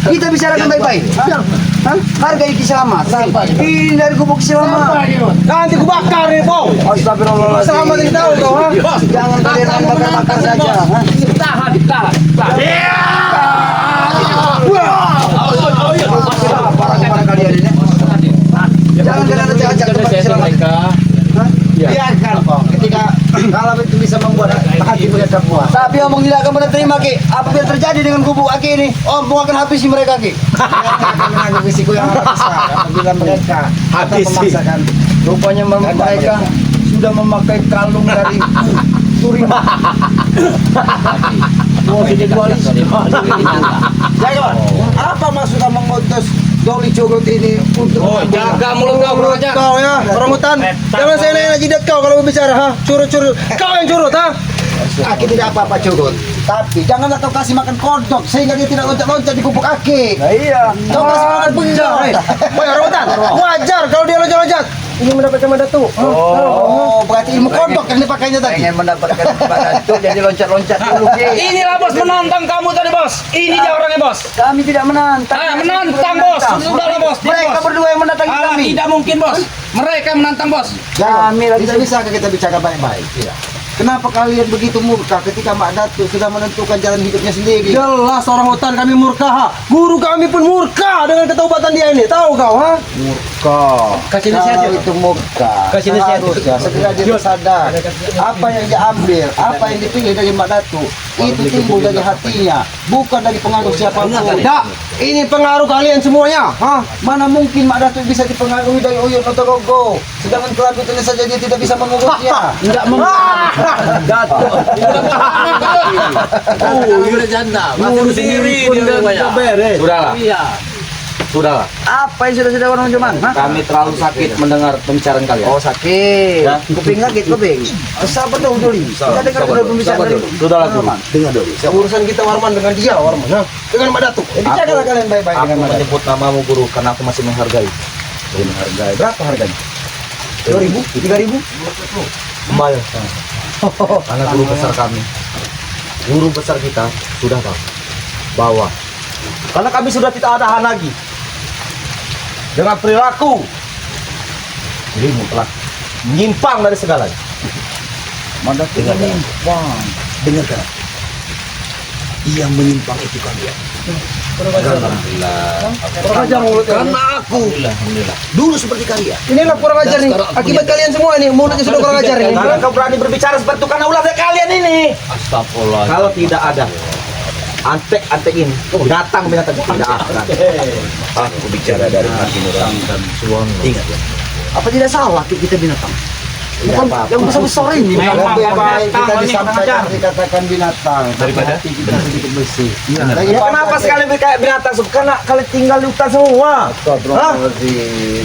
Kita bicarakan baik-baik. Hargai Kiselamat. Ini dari gubuk Kiselamat. Nanti ku bakar nih, Po. Astagfirullahaladzim. Selamat ini tahu kau, ha? Jangan kalian bakar-bakar saja. Tahan. Para kalian ini. Jangan kalian ajak mereka. Biarkan kok. Ketika kalau itu bisa membuat hati mereka puas. Tapi omong tidak akan pernah terima Ki. Apa yang terjadi dengan gubuk Aki ini? Om akan habisi mereka Ki. Jangan risiko yang besar apabila mereka Habisi. memaksakan. Rupanya mereka sudah memakai kalung dari Turing. Oh, jadi dualis. Jangan. Apa maksudnya mengutus Doli Jogot ini untuk Jaga mulut kau kurang aja. Kau ya, orang hutan. Jangan saya nanya jidat kau kalau berbicara, ha? Curut-curut. Kau yang curut, ha? Aki tidak apa-apa Jogot. Tapi janganlah kau kasih makan kodok sehingga dia tidak loncat-loncat di gubuk Aki. Iya. Kau kasih makan benda. Woi, orang hutan. Wajar kalau dia loncat-loncat. Ini mendapatkan mandatu. Oh, berarti ilmu kodok yang dipakainya tadi. Pengen mendapatkan mandatu jadi loncat-loncat dulu. Inilah bos menantang kamu tadi bos. Ini dia orangnya bos. Kami tidak menantang. Menantang bos. Sudahlah bos. Mereka berdua yang menantang kami. Tidak mungkin bos. Mereka menantang bos. Kami tidak bisa kita bicara baik-baik. Kenapa kalian begitu murka ketika Mak Datu sudah menentukan jalan hidupnya sendiri? Jelas orang hutan kami murka, ha? Guru kami pun murka dengan ketaubatan dia ini. Tahu kau, ha? Murka. Kasih Kalau nasihat. itu murka. Kasih nasihat. Seharusnya segera dia sadar. Apa yang dia ambil, apa yang dipilih dari Mak Datu, itu timbul dari hatinya, bukan dari pengaruh siapapun. Tak, ini pengaruh kalian semuanya, ha? Mana mungkin Mak Datu bisa dipengaruhi dari Uyun atau Gogo, sedangkan kelambi itu saja dia tidak bisa mengurusnya. Tidak mungkin. Udah janda. Masih sendiri dia banyak. Sudahlah, Iya. sudahlah. Apa yang sudah orang cuman? Kami terlalu sakit mendengar pembicaraan kalian. Oh sakit, Ya. kuping sakit kuping. Sabar dong Doli. Kita dengar dulu pembicaraan dulu. Sudahlah dulu. Dengar dulu. Urusan kita Warman dengan dia, Warman, ha? Dengan Mak Datu. Bicaralah kalian baik-baik Aku dengan Mak Datu. menyebut namamu guru karena aku masih menghargai. Menghargai berapa harganya? 2.000, 3.000? Kembali. Karena guru besar kami, guru besar kita sudah tahu bahwa karena kami sudah tidak ada hal lagi dengan perilaku dirimu telah menyimpang dari segalanya. Mana tidak menyimpang? Dengarkan. Yang menyimpang itu kalian. Alhamdulillah. Kurang ajar mulutnya. Karena aku dulu seperti kalian. Inilah kurang ajar nih. Akibat kalian semua ini, mulutnya sudah kurang ajar ini. Karena kau berani berbicara seperti itu karena ulah dari kalian ini. Astagfirullah. Kalau tidak ada antek-antek ini, binatang-binatang tidak akan. Aku bicara dari hati nurani dan suami. Ingat ya. Apa tidak salah kita binatang? Bukan yang besar-besar ini. Memang Lebih baik kita binatang, disampaikan dikatakan binatang daripada hati kita sedikit bersih. Ya, kenapa sekali kayak binatang? Karena kalian tinggal di hutan semua.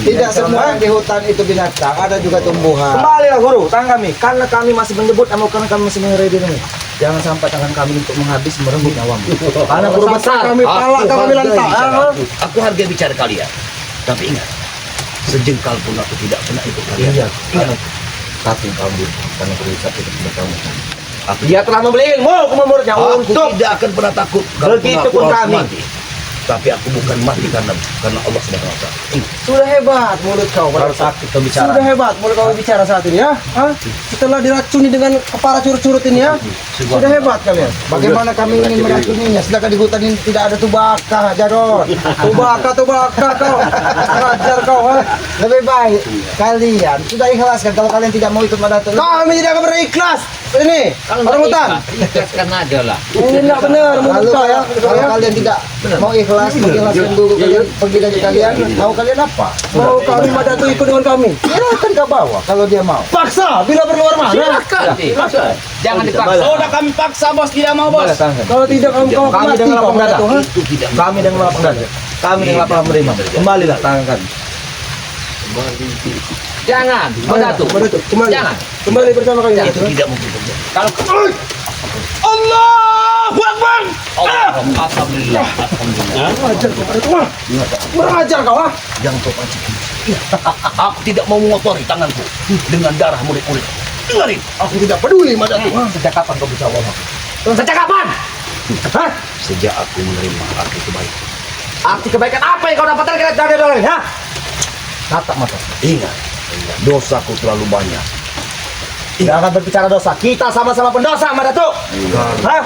Tidak semua yang di hutan itu binatang, ada juga tumbuhan. Kembalilah guru, tangan kami. Karena kami masih menyebut nama, karena kami masih mengerai diri. Jangan sampai tangan kami untuk menghabis merenggut nyawamu. Karena guru besar Kami palak kami lantak. Aku hargai bicara kalian. Tapi ingat, sejengkal pun aku tidak pernah ikut kalian. Iya, ingat. Tapi kamu karena guru besar itu tidak tahu. Dia telah membeli ilmu ke muridnya Aku untuk tidak akan pernah takut Begitu aku pun harus kami. mati. Tapi aku bukan mati karena Allah Subhanahu wa taala. Ingat. Sudah hebat mulut kau. baru sakit kau bicara. Sudah hebat mulai kau bicara saat ini, ya? Ha? Setelah diracuni dengan kepala curut-curut ini, ya? Sudah hebat kalian. Bagaimana kami ingin meracuninya sedangkan di hutan ini tidak ada tubaka, Jarod. Tubaka kau. Ajar kau, ha? Lebih baik kalian sudah ikhlaskan kalau kalian tidak mau ikut Mak Datu. Kami tidak akan pernah ikhlas. Ini, orang hutan. Ikhlaskan aja lah. Ini tidak benar mulut Lalu kau, ya? kalau kalian tidak mau ikhlas, mengikhlaskan dulu kalian pergi dari kalian, mau kalian apa? Mau kami Mak Datu ikut dengan kami. Silakan kau bawa kalau dia mau. Paksa, bila perlu Warman. Silakan. Jangan dipaksa. Oh, udah kami paksa bos, tidak mau bos. Kalau tidak kau Kami mati dengan kau, lapang Mak dada. Datu, ha? Itu tidak Kami dengan lapang dada. Kami dengan lapang menerima. Kembalilah tangan kami. Jangan. Mak Datu. Mak Datu, kembali. Jangan. Kembali bersama kami. itu tidak mungkin terjadi. Kalau Allahu Akbar. alhamdulillah. Ajar kau, Mak Datu, ha? Kurang ajar kau, ha? Jangan kau pancing. Aku tidak mau mengotori tanganku dengan darah murid-murid. Dengarin, aku tidak peduli Mak Datu. Sejak kapan kau bisa Allah? Sejak kapan? Hah? Sejak aku menerima arti kebaikan. Arti kebaikan apa yang kau dapatkan dari orang lain? Ha? Tatap mata. Ingat, dosaku terlalu banyak. Jangan berbicara dosa. Kita sama-sama pendosa, Madatuk. Hah?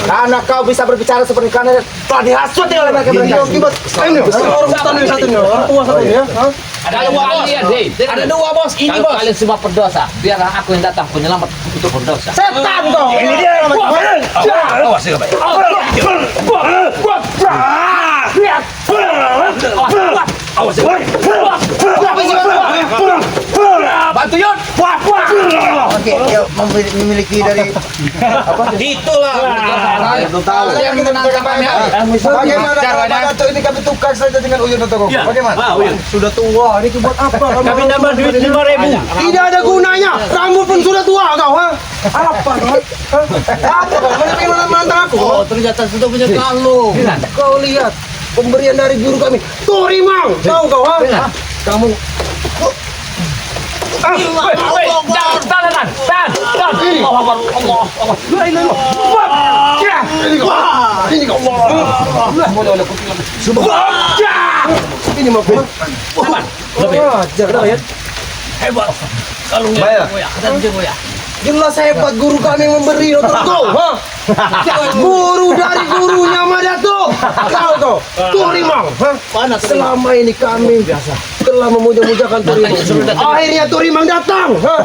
Karena kau bisa berbicara seperti karena telah dihasut oleh mereka berdua. Ini orang hutan yang satu ini, orang tua satu ini ya. Ada dua kalian, ada dua bos. Ini bos. Kalian semua berdosa. Biarlah aku yang datang penyelamat untuk berdosa. Setan kau. Ini dia yang Awas ya, Pak. Awas ya. Bantu Yun. Oke, dia memiliki dari Itulah. yang kita nangkap kami. Bagaimana kalau Dato ini kami tukar saja dengan Uyun Dato? Bagaimana? Sudah tua, ini buat apa? Kami nambah duit 5.000. Tidak ada gunanya. Rambut pun sudah tua kau, ha? Apa kau? Apa kau? Mana pengen menantang aku? Oh, ternyata sudah punya kalung. Kau lihat pemberian dari guru kami. Turimang, tahu kau, ha? Kamu Tahan. ini kau. Ini mau kau. Ajar. Hebat. Kalungnya. Bayar. Jelas hebat guru kami memberi untuk kau, ha? Guru dari gurunya Madato. Tahu kau? Turimang, ha? Selama ini kami telah memuja-mujakan Turimang. Akhirnya Turimang datang, ha?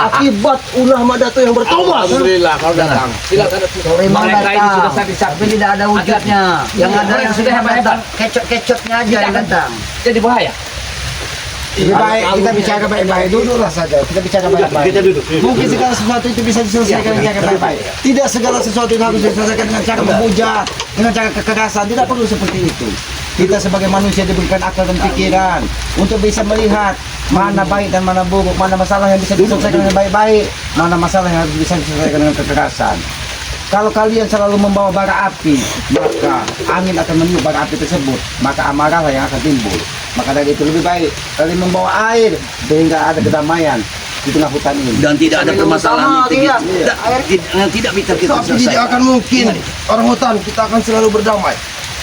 Akibat ulah Madato yang bertobat. Alhamdulillah kau datang. Silakan. Turimang Mereka ini sudah datang, tapi tidak ada wujudnya. Yang ada yang sudah hebat-hebat, kecot-kecotnya aja yang datang. Jadi bahaya. Lebih baik kita bicara baik-baik dulu lah saja. Kita bicara baik-baik. Kita duduk. Mungkin segala sesuatu itu bisa diselesaikan dengan cara baik-baik. Tidak segala sesuatu itu harus diselesaikan dengan cara memuja, dengan cara kekerasan. Tidak perlu seperti itu. Kita sebagai manusia diberikan akal dan pikiran untuk bisa melihat mana baik dan mana buruk, mana masalah yang bisa diselesaikan dengan baik-baik, mana masalah yang harus bisa diselesaikan dengan kekerasan. Kalau kalian selalu membawa bara api, maka angin akan meniup bara api tersebut, maka amarahlah yang akan timbul. Maka dari itu lebih baik kalian membawa air sehingga ada kedamaian di tengah hutan ini. Dan tidak ada permasalahan yang tidak bisa kita Tapi tidak selesaikan. akan mungkin orang hutan kita akan selalu berdamai.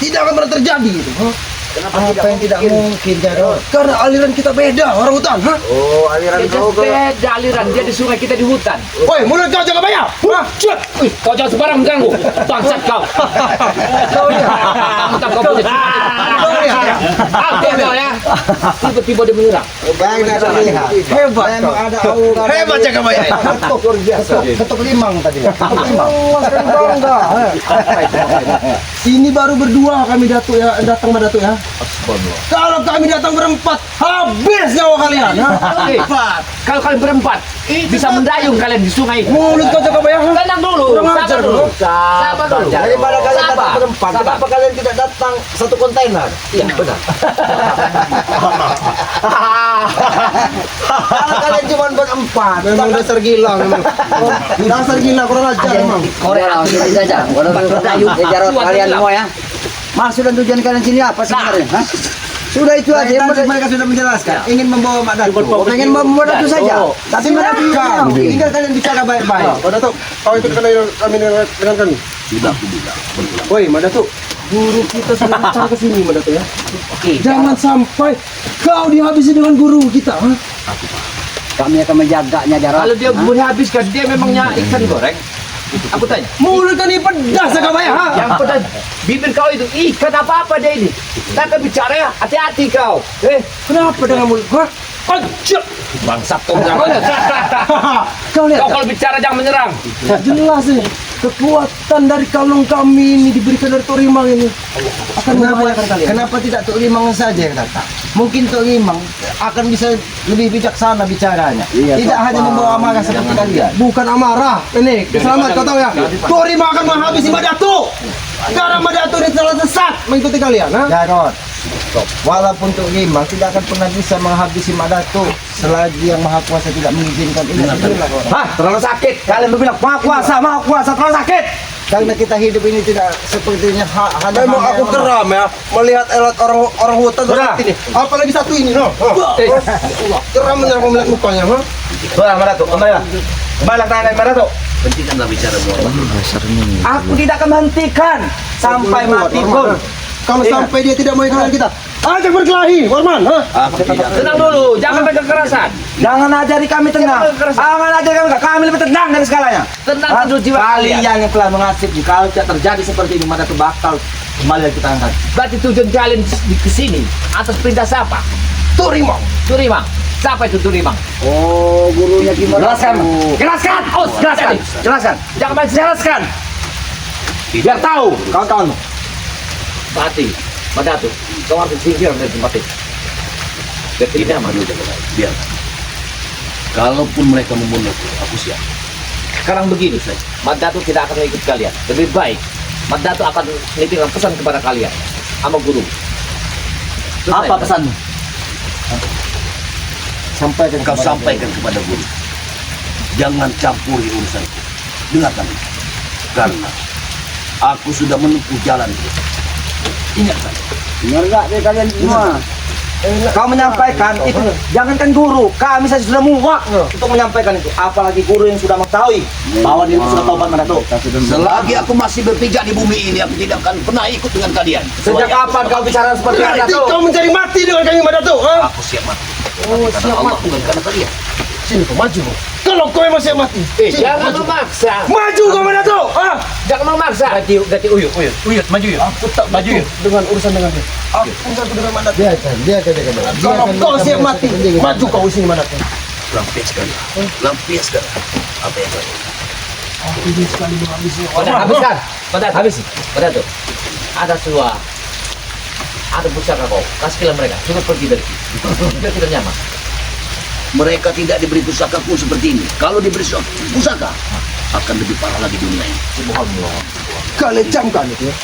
Tidak akan pernah terjadi itu. Ha? Apa yang tidak mungkin, Jarod? Karena aliran kita beda orang hutan. Ha? Oh, aliran Dia beda aliran. Dia di sungai, kita di hutan. Woi, mulut kau jaga bayar. Ha? Kau jangan sembarang mengganggu. Bangsat kau. Kau lihat. Kamu kau punya Kau lihat. Apa kau ya? Tiba-tiba dia menyerang. baik ada lihat. Hebat Memang kau. ada aura. Hebat jaga bayar. Ketuk luar biasa. Ketuk limang tadi. Ketuk limang. Sekali bangga. Ini baru berdua kami Datuk ya, datang Datuk ya. Kalau kami datang berempat, habis nyawa kalian. Ha? Kalau kalian berempat, bisa mendayung kalian di sungai. Mulut kau jaga bayar. Ha? Tenang dulu. Kurang Sabar ajar dulu. dulu. Sabar dulu. Daripada kalian datang Sabar. berempat, Sabar. kenapa kalian tidak datang satu kontainer? Iya, benar. Kalau kalian cuma berempat, Memang dasar gila memang. Dasar gila kurang ajar memang. Korea sini saja. Berdayung Jarod kalian semua ya. Maksud dan tujuan kalian sini apa sebenarnya? Hah? Sudah itu aja. Mereka sudah menjelaskan. Ingin membawa Mak Datu. Ingin membawa Datu saja. Tapi mereka bilang, tinggal kalian bicara baik-baik. Kau Datuk, kau itu kena kami dengan kami. Tidak, aku bilang. Woi, Datuk. Guru kita sudah datang ke sini, Datuk ya. Oke. Jangan sampai kau dihabisi dengan guru kita. Ha? Kami akan menjaganya Jarod. Kalau dia boleh habiskan, dia memangnya ikan goreng. Aku tanya. Mulut kau ini pedas sekali ya. Ha? Yang pedas bibir kau itu ikan apa dia ini? Takkan bicara ya, hati-hati kau. Kenapa dengan mulut kau? Ajak. Bangsat kau jangan. Kau lihat. Kau kalau bicara jangan menyerang. Jelas nih, kekuatan dari kalung kami ini diberikan dari Turimang ini akan membahayakan kalian. Kenapa tidak Tuk Limang saja yang datang? Mungkin Tuk Limang akan bisa lebih bijaksana bicaranya. Tidak hanya membawa amarah seperti kalian. Bukan amarah, ini selamat kau tahu ya. Turimang akan menghabisi Madatu. Karena Madatu ini telah sesat mengikuti kalian. Ha? Jarod, walaupun Tuk Limang tidak akan pernah bisa menghabisi Mak Datuk selagi yang Maha Kuasa tidak mengizinkan ini. Hah, terlalu sakit. Kalian berbilang maha kuasa terlalu sakit. Karena kita hidup ini tidak sepertinya hanya Memang aku geram ya melihat elat orang hutan Sudah. seperti ini. Apalagi satu ini, no. Geram menyerang melihat mukanya, ha? Sudah, Madatuk, kembalilah. Kembalilah ke tangan Madatuk. Hentikanlah bicara Muhammad. Aku tidak akan menghentikan sampai mati pun. Kalau sampai dia tidak mau ikut dengan kita, ajak berkelahi, Warman. Aku tidak. Tenang dulu, jangan pakai kekerasan. Jangan ajari kami tenang. Jangan ajari kami lebih tenang dari segalanya. Tenang Hah? dulu jiwa Kalian kalian. yang telah mengasih, kalau tidak terjadi seperti ini, maka itu bakal kembali kita angkat. Berarti tujuan kalian ke sini atas perintah siapa? Turimang. Turimang. Siapa itu Turimang? Oh, gurunya gimana? Jelaskan, jelaskan, jelaskan, jelaskan. Jangan main Jelaskan. Biar tahu kawan-kawanmu. Berarti, Madatu, kau harus singkir dari tempat itu. Biar tidak maju. Biar. Kalaupun mereka membunuhku, aku siap. Sekarang begini, Madatu tidak akan ikut kalian. Lebih baik, Madatu akan menitipkan pesan kepada kalian sama guru. Selesai, Apa Madatu. pesanmu? Sampaikan Kau kepada sampaikan kepada guru. Jangan campuri urusanku. Dengarkan ini. Karena aku sudah menempuh jalan. Ingatkan. Dengar nggak deh kalian semua? Kau menyampaikan itu, jangankan guru, kami saja sudah muak untuk menyampaikan itu. Apalagi guru yang sudah mengetahui bahwa dirimu sudah taubat Madatu. Selagi aku masih berpijak di bumi ini, aku tidak akan pernah ikut dengan kalian. Sejak kapan kau bicara seperti Berarti Madatu? kau mencari mati dengan kami, Madatu. Aku siap mati. Oh, siap Allah, bukan karena kalian. Sini kau maju. Kalau kau memang siap mati, Jangan memaksa. maju kau, Madatu. Jangan memaksa. Ganti uyut, maju yuk. Aku tak maju dengan urusan dengan dia. Aku satu dengan Madatu. Biarkan. Kalau kau siap mati, maju kau sini, Madatu. Lampiaskan. Lampiaskan. Apa yang kau Habiskan. Madatu. Habis. Madatu. Ada suah. Ada pusaka kau. Kasihlah mereka. Suruh pergi dari sini. Biar tidak nyaman. Mereka tidak diberi pusaka pun seperti ini. Kalau diberi pusaka, akan lebih parah lagi dunia ini. Subhanallah. Kalian camkan itu ya.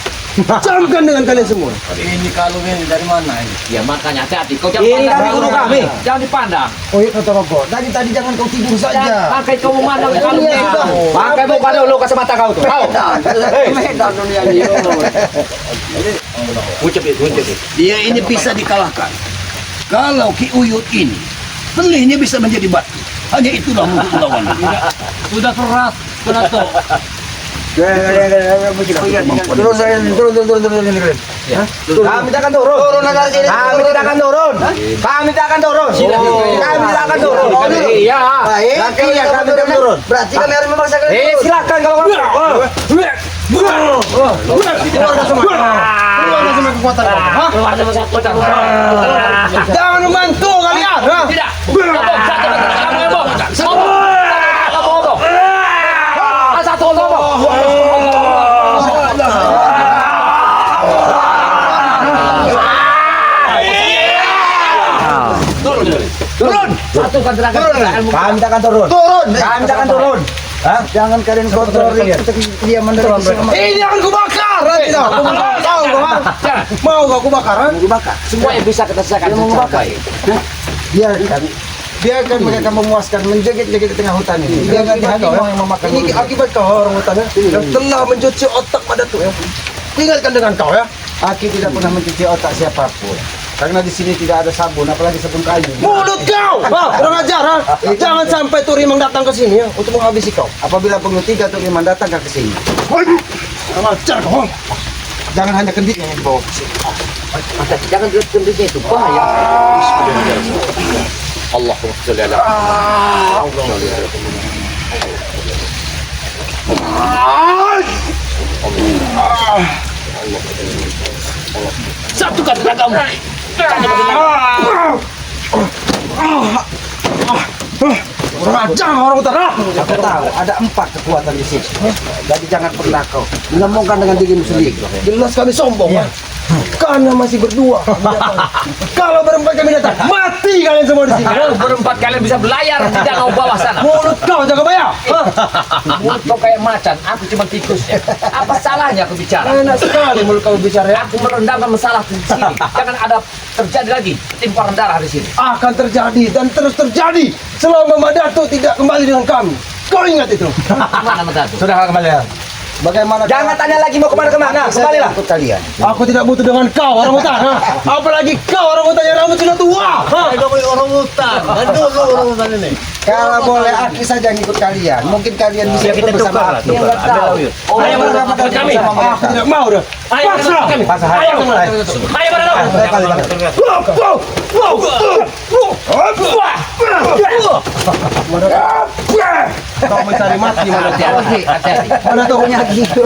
Camkan dengan kalian semua. Ini kalung ini dari mana ini? Ya makanya hati-hati. Kau jangan Ini pandang dari guru orang. kami. Jangan dipandang. Oh iya kata Rogo. Tadi jangan kau tidur saja. Pakai kau memandang Iya, kalungnya. sudah. Pakai buka dulu kacamata kau tuh. Kau. Medan dunia ini. Ucap itu. Dia ini bisa dikalahkan. Kalau Ki Uyut ini, belihnya bisa menjadi batu. Hanya itulah untuk melawan. Sudah keras. Sudah tuh. Turun. Kami tidak akan turun. Turun dari sini. Kami tidak akan turun. Kami tidak akan turun. Kami tidak akan turun. Iya. Baik. Nanti ya kami tidak turun. Berarti kami harus memaksa kalian turun. Silakan kalau kamu. Keluarga semua. Keluarga semua kekuatan. Keluar sama kekuatan. Jangan membantu kalian. Tidak. Kamu ngomong. Kamu ngomong. Satu ngomong. Turun. Satu kata ilmu. Kami tidak akan turun. Kami tidak akan turun. Hah? Jangan kalian kotori kediaman dari semua. Ini akan kubakar. Tahu kau? Mau kau kubakaran? Semua yang bisa kita selesaikan. Mencapai. Biarkan mereka memuaskan menjoget-joget di tengah hutan ini. Jangan hakim yang memakan. Ini akibat kau orang hutan yang telah mencuci otak Madatu ya. Ingatkan dengan kau ya. Aki tidak pernah mencuci otak siapapun. Karena di sini tidak ada sabun, apalagi sabun kayu. Mulut kau! Kurang ajar. Jangan sampai Turimang datang ke sini ya untuk menghabisi kau. Apabila pengeluti atau iman datang ke sini, Kurang ajar kau. jangan hanya kendiknya yang dibawa ke sini. Jangan lihat kondisinya itu bahaya. Allahumma sholli ala Satu kata kamu. Kurang ajar orang utara. Aku tahu ada 4 kekuatan di sini. Jadi jangan pernah kau menyombongkan dengan dirimu sendiri. Jelas kami sombong ya. Karena masih berdua. Kalau berempat kami datang, mati kalian semua di sini. Kalau berempat kalian bisa berlayar di danau bawah sana. Mulut kau jaga bayar. Mulut kau kayak macan, aku cuma tikusnya. Apa salahnya aku bicara? Enak sekali mulut kau bicara ya. Aku merendamkan masalah di sini. Jangan ada terjadi lagi timparan darah di sini. Akan terjadi dan terus terjadi selama Madatu tidak kembali dengan kami. Kau ingat itu? Mana Madatu? Sudah kembali. Bagaimana? Jangan tanya lagi mau kemana-kemana. Kembalilah. Ikut kalian. Aku tidak butuh dengan kau orang hutan, ha? Apalagi kau orang hutan yang rambut sudah tua. Ha? Kalau boleh Aki saja ngikut kalian. Mungkin kalian bisa ikut bersama Aki. Oh, Ayo yang berangkat berangkat kami. bersama Aku tidak mau dah. Paksa. Ayo. Ayo pada Kau mencari mati mana? hati-hati. Mana tuh?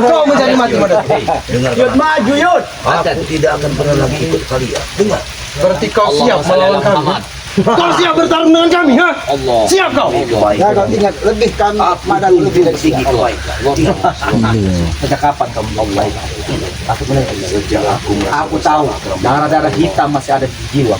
Kau mencari mati mana? Dengar Maju Yud. aku tidak akan pernah lagi ikut kalian. Dengar. Berarti kau siap melawan kami. Muhammad. Kau siap bertarung dengan kami, ha? Allah. Siap kau? Ya, kau ingat lebih kami pada lebih dari tinggi sini. kebaikan. Sejak kapan kamu mau baik? Aku benar. Sejak Aku tahu darah-darah hitam masih ada di jiwa.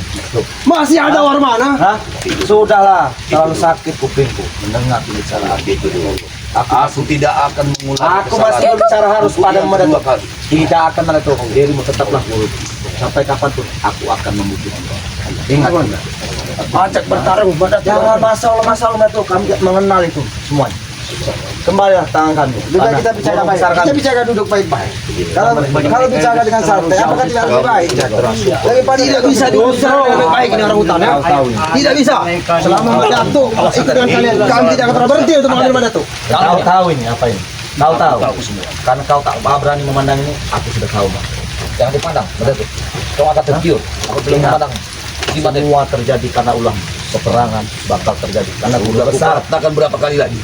Masih ada Warmana? Hah? Sudahlah, terlalu sakit kupingku mendengar pembicaraan itu dulu. Aku tidak akan mengulangi Aku masih kesalahan. berbicara harus Aku pada yang Madatuk. kedua kali. Tidak akan Madatuk. Dirimu tetaplah guru. Sampai kapanpun aku akan membutuhkan. Ingat. Ajak bertarung pada Jangan masalah Madatuk. Kami tidak mengenal itu semuanya. Kembalilah tangan kami. Sudah kita bicara baik. Kita bicara duduk baik-baik. Kalau bicara dengan santai, apakah tidak lebih baik? Daripada tidak bisa diusir dengan baik ini orang hutan, ya? Tidak bisa. Selama Madatuk ikut dengan kalian, kami tidak akan pernah berhenti untuk mengambil Madatuk. Kau tahu ini apa ini? Kau tahu. Karena kau tak berani memandang ini, aku sudah tahu. Mas. Jangan dipandang, Madatuk. Kau akan tergiur. Aku belum memandang. Semua terjadi karena ulah. Peperangan bakal terjadi karena ulah besar. Katakan berapa kali lagi?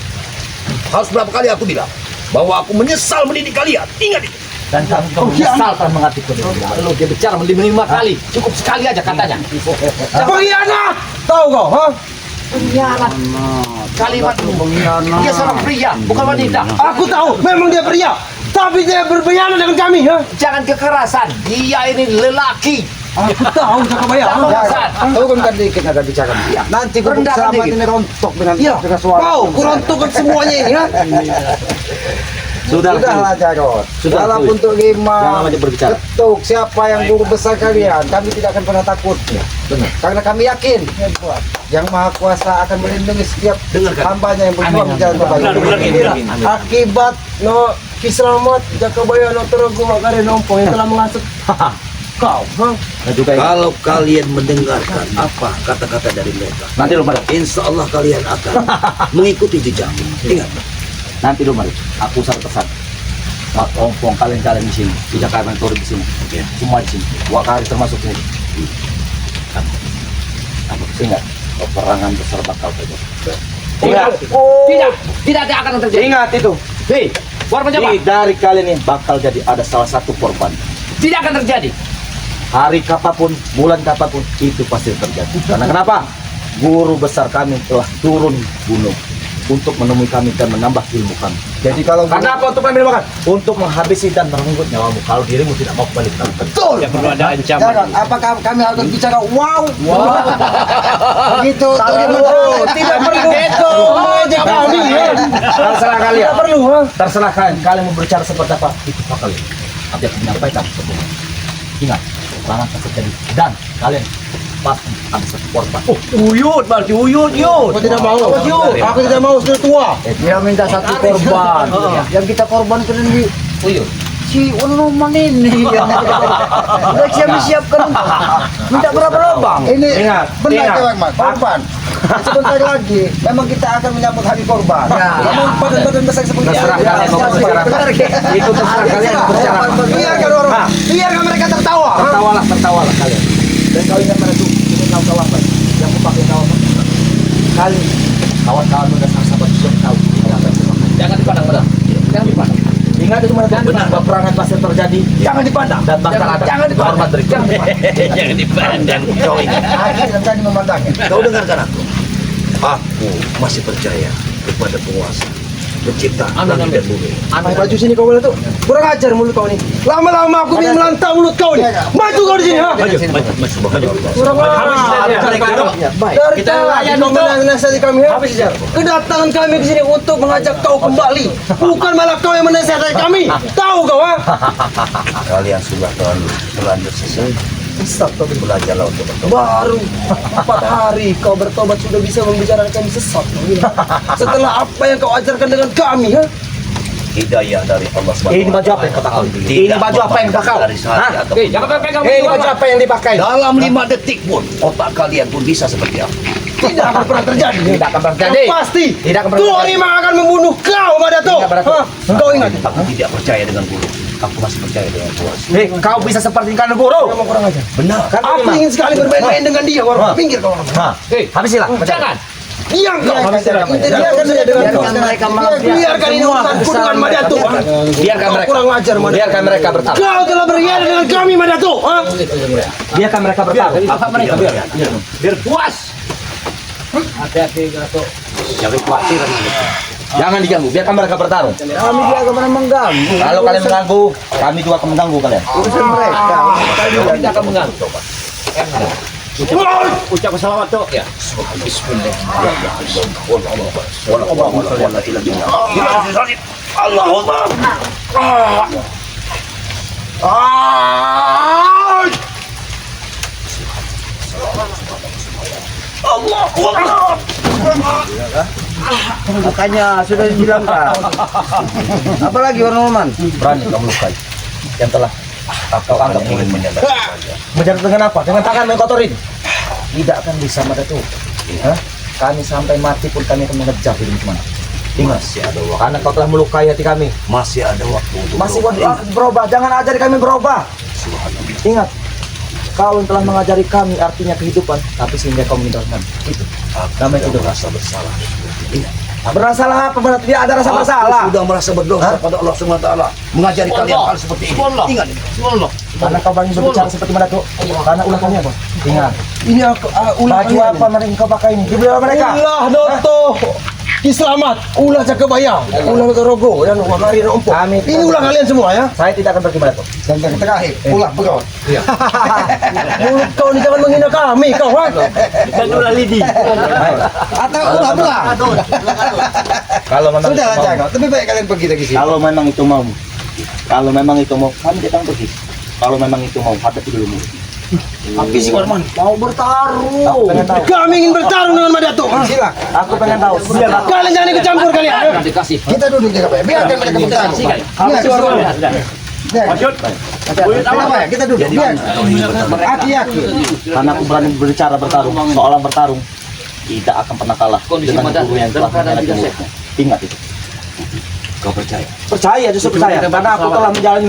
Harus berapa kali aku bilang bahwa aku menyesal mendidik kalian. Ingat itu. Dan kamu menyesal telah mengerti pendidikan. Lalu dia bicara 5 kali. Cukup sekali aja katanya. Pengkhianat! Tahu kau, ha? Pengkhianat. Kalimat dia seorang pria, bukan wanita. Aku tahu, memang dia pria. Tapi dia berkhianat dengan kami, ha? Jangan kekerasan. Dia ini lelaki. Aku tahu, Jaka Bayar. turunkan dikit ada bicara. Nanti gubuk Rendahkan selamat dikit. ini rontok dengan Iya, suara. kau kuruntukan semuanya ini, ha? Sudahlah Jarot. Sudah, Walaupun untuk Jangan 5 banyak berbicara. ketuk siapa yang guru besar kalian, kami tidak akan pernah takut. Benar. Karena kami yakin yang Maha Kuasa akan melindungi setiap Dengarkan. hambanya yang berjuang di jalan kebaikan. Akibat no kiselamat Jaka Bayar no terogu makare nompong yang telah mengasut kau, ha? Dan juga ini. Kalau kalian mendengarkan apa kata-kata dari mereka, Nanti lu Madatuk. insya Allah kalian akan mengikuti jejak. Ingat. Nanti lu Madatuk. Aku satu pesan. Ompong kalian di sini, di Jakarta turun di sini, semua di sini. Wakari termasuk ini. Aku ingat peperangan besar bakal terjadi. Ingat, Tidak akan terjadi. ingat itu. Hei, Warman Jawa. Dari kalian ini bakal jadi ada salah satu korban. Tidak akan terjadi. Hari kapanpun, bulan kapanpun itu pasti terjadi. Karena kenapa? Guru besar kami telah turun gunung untuk menemui kami dan menambah ilmu kami. Jadi kalau Karena apa untuk mengambil makan? Untuk menghabisi dan merenggut nyawamu kalau dirimu tidak mau kembali ke dalam kerja. betul. Ya perlu ada ancaman. Jarot, apakah kami harus bicara wow? Begitu. Tidak perlu itu. Mengejek kami, ya. Terserah kalian. Tidak perlu, ha? Terserah kalian. Kalian mau berbicara seperti apa? Itu hak kalian. Tapi aku menyampaikan seperti ingat, peperangan akan terjadi dan kalian pasti ada satu korban. Uyut, berarti uyut, yut. Aku tidak mau. Aku tidak mau, sudah tua. Dia minta satu korban. Yang kita korbankan ini Uyuh. si Unuman ini yang udah siap-siapkan minta berapa lubang ini Ingat, benar ingat. Kang Ahmad, korban sebentar lagi memang kita akan menyambut hari korban namun badan-badan besar seperti Terserah kalian mau berbicara apa. Itu terserah kalian mau berbicara apa. Biarkan orang, biarkan mereka tertawa. ha? Tertawalah kalian. Dan kau ingat pada itu, ini kau kawan yang mau pakai kawan. Kali kawan-kawan dan sahabat sudah tahu apa yang dilakukan. Jangan dipandang, Madam. Jangan dipandang. Ingat itu benar peperangan pasti terjadi. Jangan dipandang. Dan bakal ada Jangan dipandang. hormat dari kami. Jangan dipandang. Kau ini, akhir dan tadi memandangnya kau dengarkan aku. Aku masih percaya kepada penguasa, pencipta langit dan bumi. Pakai baju sini kau boleh tuh. Kurang ajar mulut kau ini. Lama-lama aku ingin melantang mulut kau ini. Maju kau di sini, ha? Kurang ajar. Dari tadi kau menasihati kami, ha? Kedatangan kami di sini untuk mengajak kau kembali. Bukan malah kau yang menasihati kami. Tahu kau, ha? Kalian sudah terlanjur sesat. Belajarlah untuk bertobat. Baru 4 hari kau bertobat sudah bisa membicarakan kami sesat. Setelah apa yang kau ajarkan dengan kami, ha? hidayah dari Allah SWT. Ini baju apa yang kau pakai? Ini baju apa yang kau? Dari hati Hah? atau Jangan pegang Ini baju apa yang dipakai? dalam 5 detik pun otak kalian pun bisa seperti aku. Tidak akan pernah terjadi. Tidak akan pernah terjadi. Yang pasti. Tidak akan pernah Tuh terjadi. Rimang akan membunuh kau, Madato. Tidak, Madato. Hah? Kau ingat? Aku tidak percaya dengan guru. Aku masih percaya dengan Tuhan. Hei, kau bisa seperti kan guru. Kamu kurang ajar. Benar. Kan Aku Rimang? ingin sekali bermain-main dengan dia. Orang Hah? pinggir kau. Hah? Habisilah. Jangan. Diam kau. Biarkan Biarkan saja dengan kau. mereka Biarkan ini urusanku dengan Madato. Biarkan Kau mereka. kurang ajar, Madato. Biarkan mereka bertarung. Kau telah berkhianat dengan kami, Madato. Hah? Biarkan mereka bertarung. Apa mereka biar puas. Hati-hati Gato. Jangan khawatir. Jangan diganggu. Biarkan mereka bertarung. Kami tidak akan pernah mengganggu. Kalau kalian mengganggu, kami juga akan mengganggu kalian. Urusan mereka. Kita akan mengganggu. Ucap selamat tuh. Ya. Allahumma. Makanya sudah dibilang kan. Apalagi orang Norman. Berani kamu lukai yang telah kau anggap murid. Menjatuh dengan apa? Dengan tangan mengkotorin. Tidak akan bisa Madato. Hah? Kami sampai mati pun kami akan mengejar hidup kemana. Ingat, Masih ada waktu. karena kau telah melukai hati kami. Masih ada waktu untuk Masih berubah. berubah. Jangan ajari kami berubah. Ingat, kau yang telah mengajari kami artinya kehidupan, tapi sehingga kau meninggalkan itu. Namanya Aku hidup. merasa bersalah. Ingat, Bersalah apa? Benar tidak ada rasa aku bersalah. sudah merasa berdosa kepada Allah SWT mengajari kalian hal seperti ini. Ingat, Karena kau berani berbicara seperti Madato. Karena ulah kami apa? Ingat. Ini aku ulah Baju apa mereka kau pakai ini? Dibeli oleh mereka. Ulah Noto. Kiselamat, ulah Cakabaya, ulah Rogo, dan Wakari Rompo. Kami- Ini ulah kalian semua ya. Saya tidak akan pergi Madato. Dan yang terakhir, ulah begawan. Mulut kau ini jangan menghina kami, kau ha? Dan ulah lidi. Atau ulah belah. Kalau memang Sudah itu mau- jaga. Lebih baik kalian pergi dari sini. Kalau memang itu mau, kalau memang itu mau, kami datang pergi. Kalau memang itu mau, hadapi dulu murid. tapi si Warman Mau bertaruh. Aku pengen tahu. Kami ingin bertarung dengan Madato. Ha? Silakan. Aku pengen tahu. Kalian jangan ikut campur kalian. ha? Dikasih. Kita duduk jaga baik. Biarkan mereka bertarung. Kenapa ya? Kita duduk. Biar. Hati-hati. Karena aku berani berbicara bertarung, seolah bertarung tidak akan pernah kalah Kondisi dengan Madato guru yang telah dalam keadaan mengajar tidak muridnya. Ingat itu. kau percaya. Percaya, justru percaya. Karena aku telah menjadi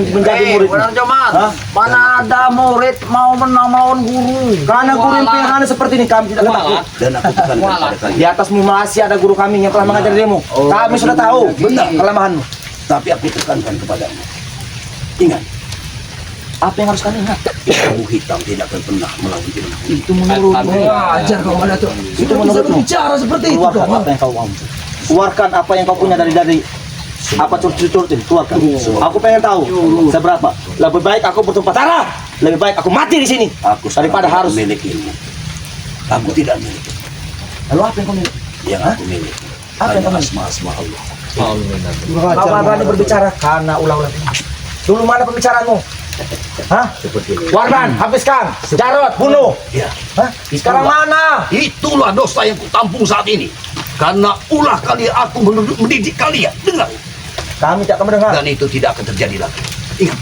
murid. Orang Joman. Hah? Mana ada murid mau menang melawan guru. Karena guru yang pilihan seperti ini kami tidak takut. Dan aku tekankan kepada Di kalian. atasmu masih ada guru kami yang telah mengajar dirimu. Kami sudah tahu Benar. kelemahanmu. Tapi aku tekankan kepadamu. Ingat, Apa yang harus kami ingat? ilmu hitam tidak akan pernah melawan ilmu. Itu menurutmu. Ajar kau Madato. Itu Bisa menurutmu. berbicara seperti itu Keluarkan kau. apa yang kau mau. Keluarkan apa yang kau punya dari apa curut-curut ini. Keluarkan. Aku pengen tahu seberapa. Lebih baik aku bertumpah darah. Lebih baik aku mati di sini Aku daripada sangat harus. memiliki ilmu. Aku tidak memiliki. Lalu apa yang kau miliki? Yang aku miliki Apa yang hanya kamu- asma-asma Allah. Kau berani berbicara karena ulah-ulah. Dulu mana pembicaraanmu? Hah? Seperti ini. Warman, habiskan. Jarot, bunuh. Ya, Hah? Sekarang mana? itulah dosa yang kutampung saat ini. Karena ulah kalian aku mendidik kalian. Dengar. Kami tidak akan mendengar. Dan itu tidak akan terjadi lagi. Ingat,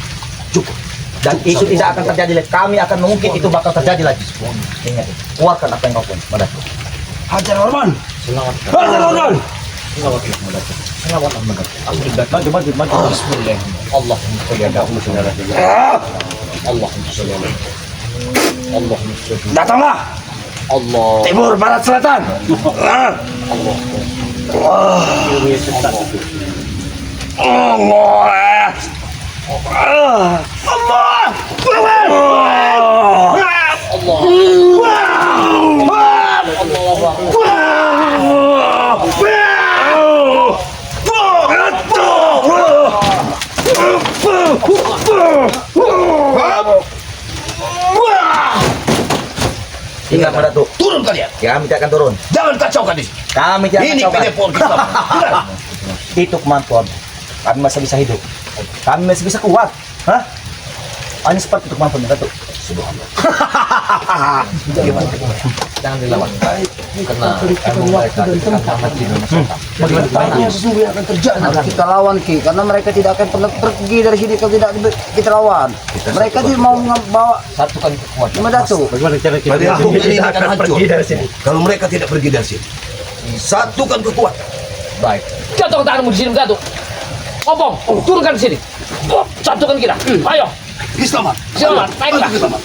cukup. Dan itu tidak akan terjadi lagi. Kami akan mengungkit itu bakal terjadi lagi. Ingat itu. Keluarkan apa yang kau punya. Madato. Hajar Warman. Selamat. Hajar Warman. Selamat. Maju. Bismillah. Allahumma sholli ala Muhammad. Allahumma sholli ala Allahumma sholli. Datanglah. Allah. Timur, barat, selatan. Allah. Ingat Madato. Turun kalian. Kami tidak akan turun. Jangan kacaukan di sini. Kami tidak akan Ini coba. PT Polri. Dengar. Itu kemampuan. Kami masih bisa hidup. Kami masih bisa kuat. Hah? Hanya seperti itu kemampuan Madato. Jangan dilawan. Karena emang mereka dikatakan mati dengan setan. Bagaimana yang sesungguhnya akan terjadi? Kita lawan Ki, karena mereka tidak akan pernah pergi dari sini kalau tidak kita lawan. Mereka tidak mau bawa Satukan kekuatan. Cuma Datuk. Pada aku ini akan hancur. Kalau mereka tidak pergi dari sini, satukan kekuatan. Baik. Jatuhkan tanganmu di sini, Datuk. Ngomong, turunkan di sini. Satukan kita. Ayo. Selamat. Selamat. Baiklah. Selamat.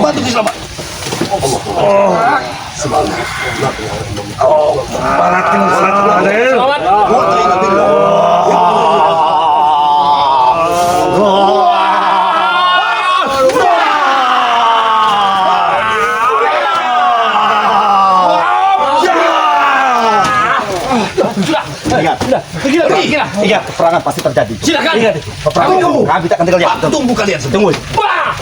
Bantu selamat. Selamat. Ingat, peperangan pasti terjadi. Silakan. Ingat, peperangan. Kami tak akan tinggal diam. Tunggu kalian semua. Wah!